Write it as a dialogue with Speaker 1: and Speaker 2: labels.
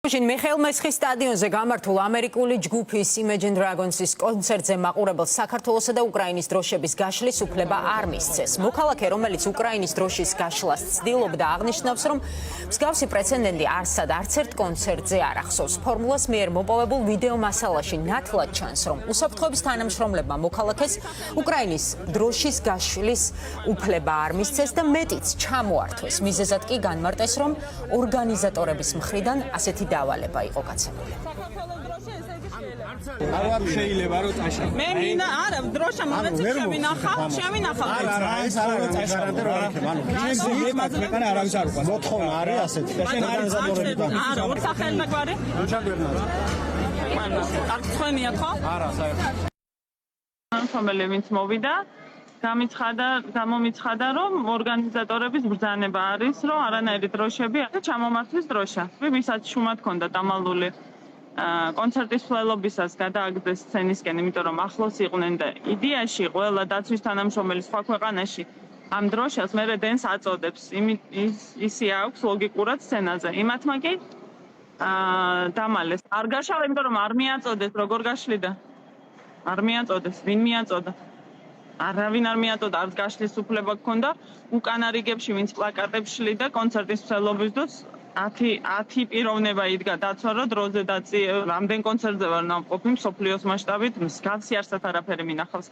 Speaker 1: მიხეილ მესხის სტადიონზე გამართულ ამერიკული ჯგუფის Imagine Dragons-ის კონცერტზე მაყურებელს საქართველოსა და უკრაინის დროშების გაშლის უფლება არ მისცეს. მოქალაქე, რომელიც უკრაინის დროშის გაშლას ცდილობდა, აღნიშნავს, რომ მსგავსი პრეცედენტი არსად არც ერთ კონცერტზე არ ახსოვს. ფორმულას მიერ მოპოვებულ ვიდეო მასალაში ნათლად ჩანს, რომ უსაფრთხოების თანამშრომლებმა მოქალაქეს უკრაინის დროშის გაშლის უფლება არ მისცეს და მეტიც ჩამოართვეს. მიზეზად კი განმარტეს, რომ ორგანიზატორების მხრიდან ასეთი დავალება იყო გაცემული.
Speaker 2: არ შეიძლება რომ წაშა.
Speaker 3: მე მინდა არა დროშა მომეწე შევინახავ.
Speaker 2: არა, ეს არ არის გარანტია რომ იქნება. ანუ მე არავის არ უყვარს. მოთხოვნა არის ასეთი. და შენ ორგანიზატორებიდან.
Speaker 3: არა, ორსახელი მეგვარი?
Speaker 2: რუჩაგერნაძე.
Speaker 3: არა, არ გწვენია ხო?
Speaker 2: არა, საერთოდ.
Speaker 3: სამელი ვინც მოვიდა გამომიცხადა, რომ ორგანიზატორების ბრძანება არის, რომ არანაირი დროშები არ ჩამომართვის დროშა. ვისაც შუმად ჰქონდა დამალული კონცერტის მსვლელობისას გადააგდეს სცენისკენ, იმიტომ რომ ახლოს იყვნენ და იდეაში ყველა დაცვის თანამშრომელი სხვა ქვეყანაში ამ დროშას მერე დენს აწოდებს. ისი აქვს ლოგიკურად სცენაზე. იმათმა კი დამალეს. არ გაშალა, იმიტომ რომ არ მიაწოდეს, როგორ გაშლიდა. არ მიაწოდეს, ვინ მიაწოდა? არავინ არ მიაწოდა, არც გაშლის უფლება გქონდა. უკანა რიგებში ვინც პლაკატებს შლიდა კონცერტის მსვლელობის დროს 10 პიროვნება იდგა დაცვა, რომ დროზე დაწი რამდენ კონცერტზე ვარ ნამყოფი მსოფლიოს მასშტაბით, მსგავსი არსად არაფერი მინახავს.